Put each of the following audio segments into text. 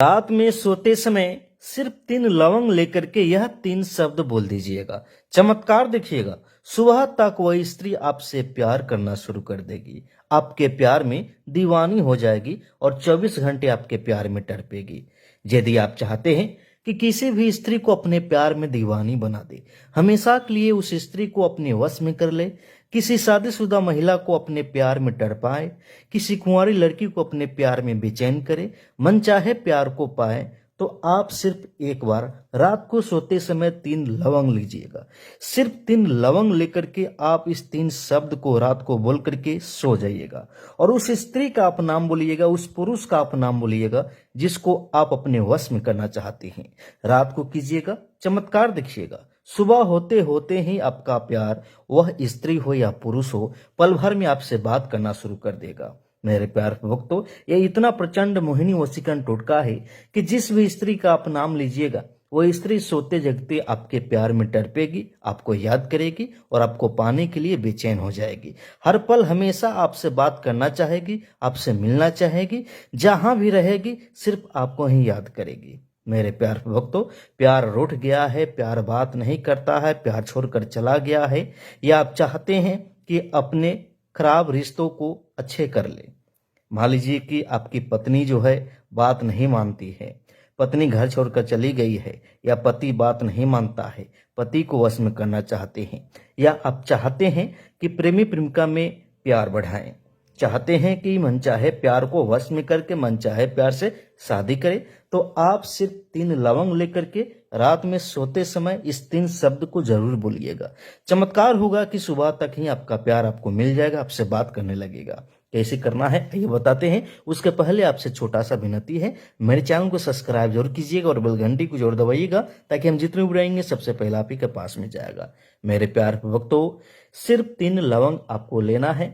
रात में सोते समय सिर्फ 3 लवंग लेकर के यह 3 शब्द बोल दीजिएगा। चमत्कार देखिएगा, सुबह तक वह स्त्री आपसे प्यार करना शुरू कर देगी, आपके प्यार में दीवानी हो जाएगी और 24 घंटे आपके प्यार में तड़पेगी। यदि आप चाहते हैं कि किसी भी स्त्री को अपने प्यार में दीवानी बना दे, हमेशा के लिए उस स्त्री को अपने वश में कर ले, किसी शादीशुदा महिला को अपने प्यार में तड़पाए, किसी कुंवारी लड़की को अपने प्यार में बेचैन करे, मनचाहे प्यार को पाए, तो आप सिर्फ एक बार रात को सोते समय 3 लवंग लीजिएगा। सिर्फ 3 लवंग लेकर के आप इस 3 शब्द को रात को बोल करके सो जाइएगा और उस स्त्री का आप नाम बोलिएगा, उस पुरुष का आप नाम बोलिएगा जिसको आप अपने वश में करना चाहते हैं। रात को कीजिएगा, चमत्कार देखिएगा, सुबह होते होते ही आपका प्यार, वह स्त्री हो या पुरुष हो, पल भर में आपसे बात करना शुरू कर देगा। मेरे प्यार भक्तों, यह इतना प्रचंड मोहिनी वशीकरण टोटका है कि जिस भी स्त्री का आप नाम लीजिएगा, वह स्त्री सोते जगते आपके प्यार में तड़पेगी, आपको याद करेगी और आपको पाने के लिए बेचैन हो जाएगी। हर पल हमेशा आपसे बात करना चाहेगी, आपसे मिलना चाहेगी, जहां भी रहेगी सिर्फ आपको ही याद करेगी। मेरे प्यार भक्तों, प्यार रूठ गया है, प्यार बात नहीं करता है, प्यार छोड़कर चला गया है, या आप चाहते हैं कि अपने खराब रिश्तों को अच्छे कर ले। मान लीजिए कि आपकी पत्नी जो है बात नहीं मानती है, पत्नी घर छोड़कर चली गई है, या पति बात नहीं मानता है, पति को वश में करना चाहते हैं, या आप चाहते हैं कि प्रेमी प्रेमिका में प्यार बढ़ाएं, चाहते हैं कि मनचाहे प्यार को वश में करके मनचाहे प्यार से शादी करें, तो आप सिर्फ 3 लवंग लेकर के रात में सोते समय इस 3 शब्द को जरूर बोलिएगा। चमत्कार होगा कि सुबह तक ही आपका प्यार आपको मिल जाएगा, आपसे बात करने लगेगा। कैसे करना है ये बताते हैं। उसके पहले आपसे छोटा सा विनती है, मेरे चैनल को सब्सक्राइब जरूर कीजिएगा और बेल घंटी को जरूर दबाइएगा, ताकि हम जितने भी रहेंगे सबसे पहले आप ही के पास में जाएगा। मेरे प्यार भक्तों, सिर्फ 3 लवंग आपको लेना है।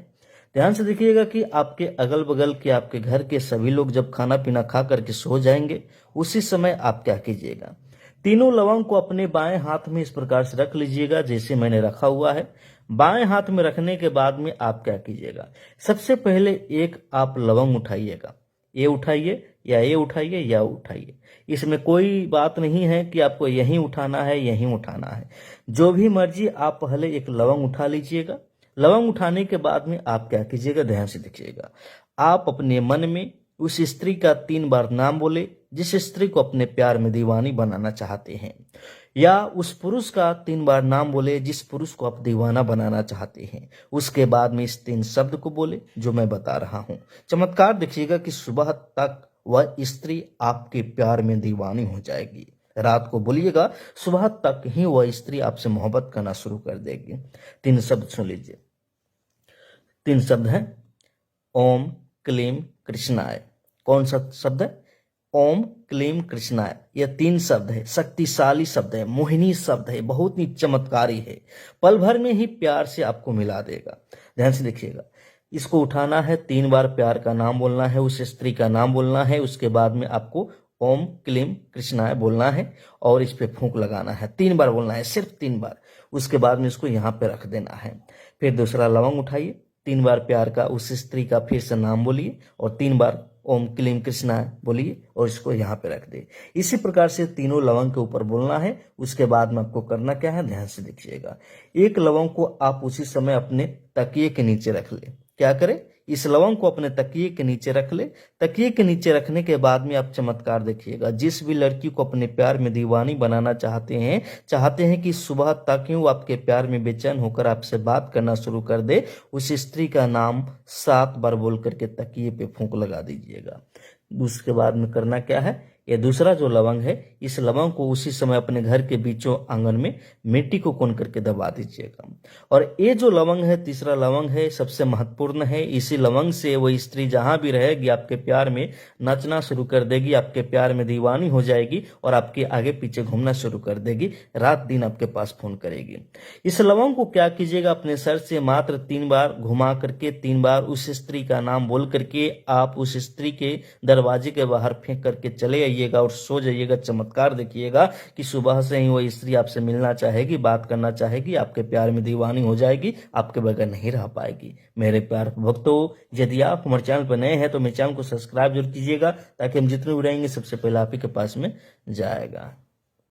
ध्यान से देखिएगा कि आपके अगल बगल के, आपके घर के सभी लोग जब खाना पीना खा करके सो जाएंगे, उसी समय आप क्या कीजिएगा, तीनों लवंग को अपने बाएं हाथ में इस प्रकार से रख लीजिएगा जैसे मैंने रखा हुआ है। बाएं हाथ में रखने के बाद में आप क्या कीजिएगा, सबसे पहले एक आप लवंग उठाइएगा, ये उठाइए या ये उठाइए या उठाइए, इसमें कोई बात नहीं है कि आपको यहीं उठाना है यहीं उठाना है, जो भी मर्जी आप पहले एक लवंग उठा लीजिएगा। लवंग उठाने के बाद में आप क्या कीजिएगा, ध्यान से देखिएगा, आप अपने मन में उस स्त्री का 3 बार नाम बोले जिस स्त्री को अपने प्यार में दीवानी बनाना चाहते हैं, या उस पुरुष का 3 बार नाम बोले जिस पुरुष को आप दीवाना बनाना चाहते हैं। उसके बाद में इस 3 शब्द को बोले जो मैं बता रहा हूं। चमत्कार देखिएगा कि सुबह तक वह स्त्री आपके प्यार में दीवानी हो जाएगी। रात को बोलिएगा, सुबह तक ही वह स्त्री आपसे मोहब्बत करना शुरू कर देगी। 3 शब्द सुन लीजिए। 3 शब्द हैं ओम क्लीम कृष्णाय। कौन सा शब्द है? ओम क्लीम कृष्णाय। यह 3 शब्द है, शक्तिशाली शब्द है, मोहिनी शब्द है, बहुत ही चमत्कारी है, पल भर में ही प्यार से आपको मिला देगा। ध्यान से देखिएगा, इसको उठाना है, 3 बार प्यार का नाम बोलना है, उस स्त्री का नाम बोलना है, उसके बाद में आपको ओम क्लीम कृष्णाय बोलना है और इस पे फूंक लगाना है, 3 बार बोलना है, सिर्फ 3 बार। उसके बाद में इसको यहाँ पे रख देना है। फिर दूसरा लवंग उठाइए, 3 बार प्यार का उस स्त्री का फिर से नाम बोलिए और 3 बार ओम क्लीम कृष्णाय बोलिए और इसको यहाँ पे रख दे। इसी प्रकार से तीनों लवंग के ऊपर बोलना है। उसके बाद में आपको करना क्या है, ध्यान से देखिएगा, एक लवंग को आप उसी समय अपने तकिए के नीचे रख ले। क्या करें, इस लवंग को अपने तकिए के नीचे रख ले। तकिए के नीचे रखने के बाद में आप चमत्कार देखिएगा, जिस भी लड़की को अपने प्यार में दीवानी बनाना चाहते हैं कि सुबह तक ही वो आपके प्यार में बेचैन होकर आपसे बात करना शुरू कर दे, उस स्त्री का नाम 7 बार बोल करके तकिए पे फूंक लगा दीजिएगा। उसके बाद में करना क्या है, ये दूसरा जो लवंग है, इस लवंग को उसी समय अपने घर के बीचों आंगन में मिट्टी को कोन करके दबा दीजिएगा। और ये जो लवंग है, तीसरा लवंग है, सबसे महत्वपूर्ण है। इसी लवंग से वो स्त्री जहां भी रहेगी आपके प्यार में नाचना शुरू कर देगी, आपके प्यार में दीवानी हो जाएगी और आपके आगे पीछे घूमना शुरू कर देगी, रात दिन आपके पास फोन करेगी। इस लवंग को क्या कीजिएगा, अपने सर से मात्र 3 बार घुमा करके 3 बार उस स्त्री का नाम बोल करके आप उस स्त्री के दरवाजे के बाहर फेंक करके चले जाइएगा और सो जाइएगा, चमत्कार देखिएगा कि सुबह से ही वो स्त्री आपसे मिलना चाहेगी, बात करना चाहेगी, आपके प्यार में दीवानी हो जाएगी, आपके बगैर नहीं रह पाएगी। मेरे प्यार भक्तों, यदि आप हमारे चैनल पर नए हैं तो मेरे चैनल को सब्सक्राइब जरूर कीजिएगा, ताकि हम जितने भी रहेंगे सबसे पहले आप ही के पास में जाएगा।